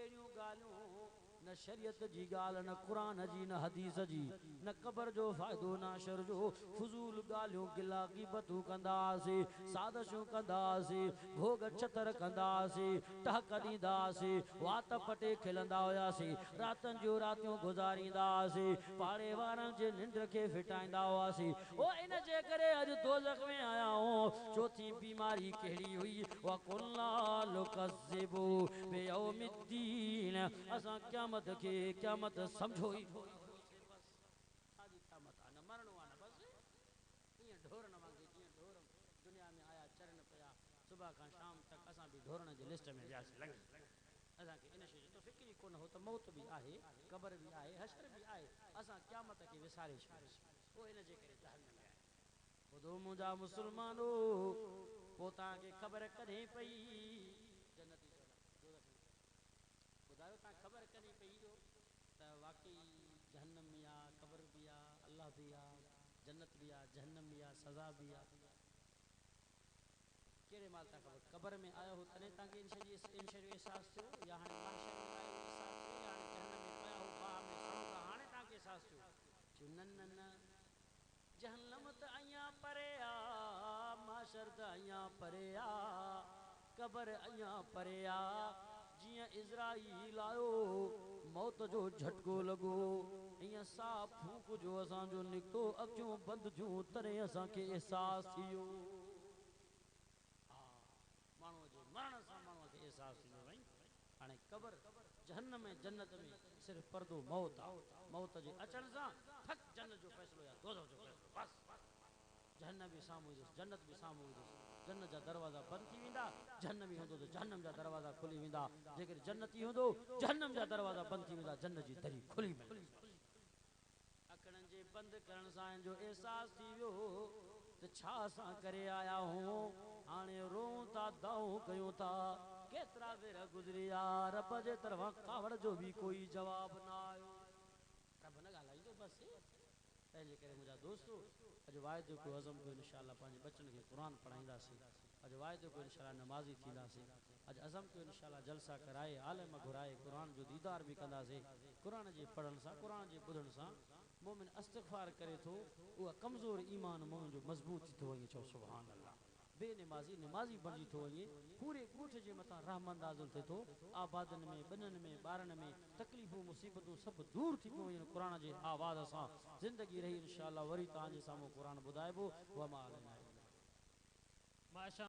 एड़ियों गालियों न शरीयत जी गाल न कुरान जी न हदीस जी न कबर जो फायदो न शर जो फजूल गालियों गिला गिबतूं कंदासी साज़िशूं कंदासी भोग छतर कंदासी टहक ॾींदासी वात पटे खिलंदा हुआसी रातन जो रातियों गुजारींदासी पाड़े वारन जे निंड के फिटाईंदा हुआसी ओ इन जे करे अज दोज़ख में आया हूं चौथी बीमारी केड़ी हुई वकुल्ला लुकज़िबु बियौमिद्दीन असा क़यामत के क़यामत समझो ही साजी क़यामत न मरणो न बस ये ढोर न मांगे जी ढोर दुनिया में आया चरण पया सुबह का शाम तक असा भी ढोरन जे लिस्ट में व्यास लग असा के इन शे तो फिक्र ही कोन हो तो मौत भी आहे कब्र भी आहे हशर भी आहे असा क़यामत के विसारे छो ओ इन जे करे जहन्नम में आहे बुधो मुंजा मुसलमानो पोता के खबर कदे पई जन्नती बुधायो ता खबर कदे पई जो त वाकई जहन्नम भी आ कब्र भी आ अल्लाह भी आ जन्नत भी आ जहन्नम भी आ सज़ा भी आ केड़े माल ता खबर कब्र में आयो हो तने ताके इन शे एहसास थियो या हाणे महशर में आयो एहसास थियो या हाणे जहन्नम में पया हो बाह में सड़ो ता हाणे ताके एहसास थियो जो न न न जहन्नम त अया परे आ महशर त अया परे आ कब्र अया परे आ जिया इज़राइल आयो मौत जो झटको लगो इया सा फूक जो असा जो निकतो अखियों बंद थियूं तरे असा के एहसास थियो मानव जे मरण से मानव के एहसास थींदो भाई हाणे कब्र जहन्नम में जन्नत में सिर्फ पर्दो मौत आ मौत जे अचण से ठक जन्नत जो फैसलो या दोज़ख जो फैसलो बस जहन्नम भी सामू जन्नत भी सामू जन्नत जा दरवाजा बंद थी वेंदा जहन्नमी होंदो तो जहन्नम जा दरवाजा खुली वेंदा जेकर जन्नती होंदो जहन्नम जा दरवाजा बंद थी वेंदा जन्नत जी दरी खुली वेंदी अखड़न जे बंद करण सा जो एहसास थी वियो तो छा सा करे आया हूं हाणे रों ता दाऊं कयूं ता केतरा बेर गुजरिया रब जे तरफा कावड़ जो भी कोई जवाब ना आयो रब न ॻाल्हाईंदो बस तंहिंजे करे मुंहिंजा दोस्तों अॼु वाइदो को अज़म को इंशाअल्लाह पंहिंजे बचनि खे क़ुर पढ़ाईंदासीं अॼु वाइदो को इंशाअल्लाह नमाज़ी थींदासीं अॼु अज़म को इंशाअल्लाह जलसा कराए आलिम घुराए क़ुर जो दीदार भी कंदासीं क़ुर जे पढ़ण सां क़ुर जे ॿुधण सां मोमिन इस्तिग़फ़ार करे थो उहा कमज़ोर ईमान मोमिन जो मज़बूत थी थो वञे चओ सुभान अल्लाह बेनमाज़ी नमाज़ी बणिजी थो वञे पूरे ॻोठ जे मथां रहमत नाज़िल थिए थो आबादनि में ॿिन्हिनि में ॿारनि में तकलीफ़ूं मुसीबतूं सभु दूर थी पियूं वञनि क़ुर जे आवाज़ सां ज़िंदगी रही इंशाअल्लाह वरी तव्हांजे साम्हूं क़ुर ॿुधाइबो वमा अलैना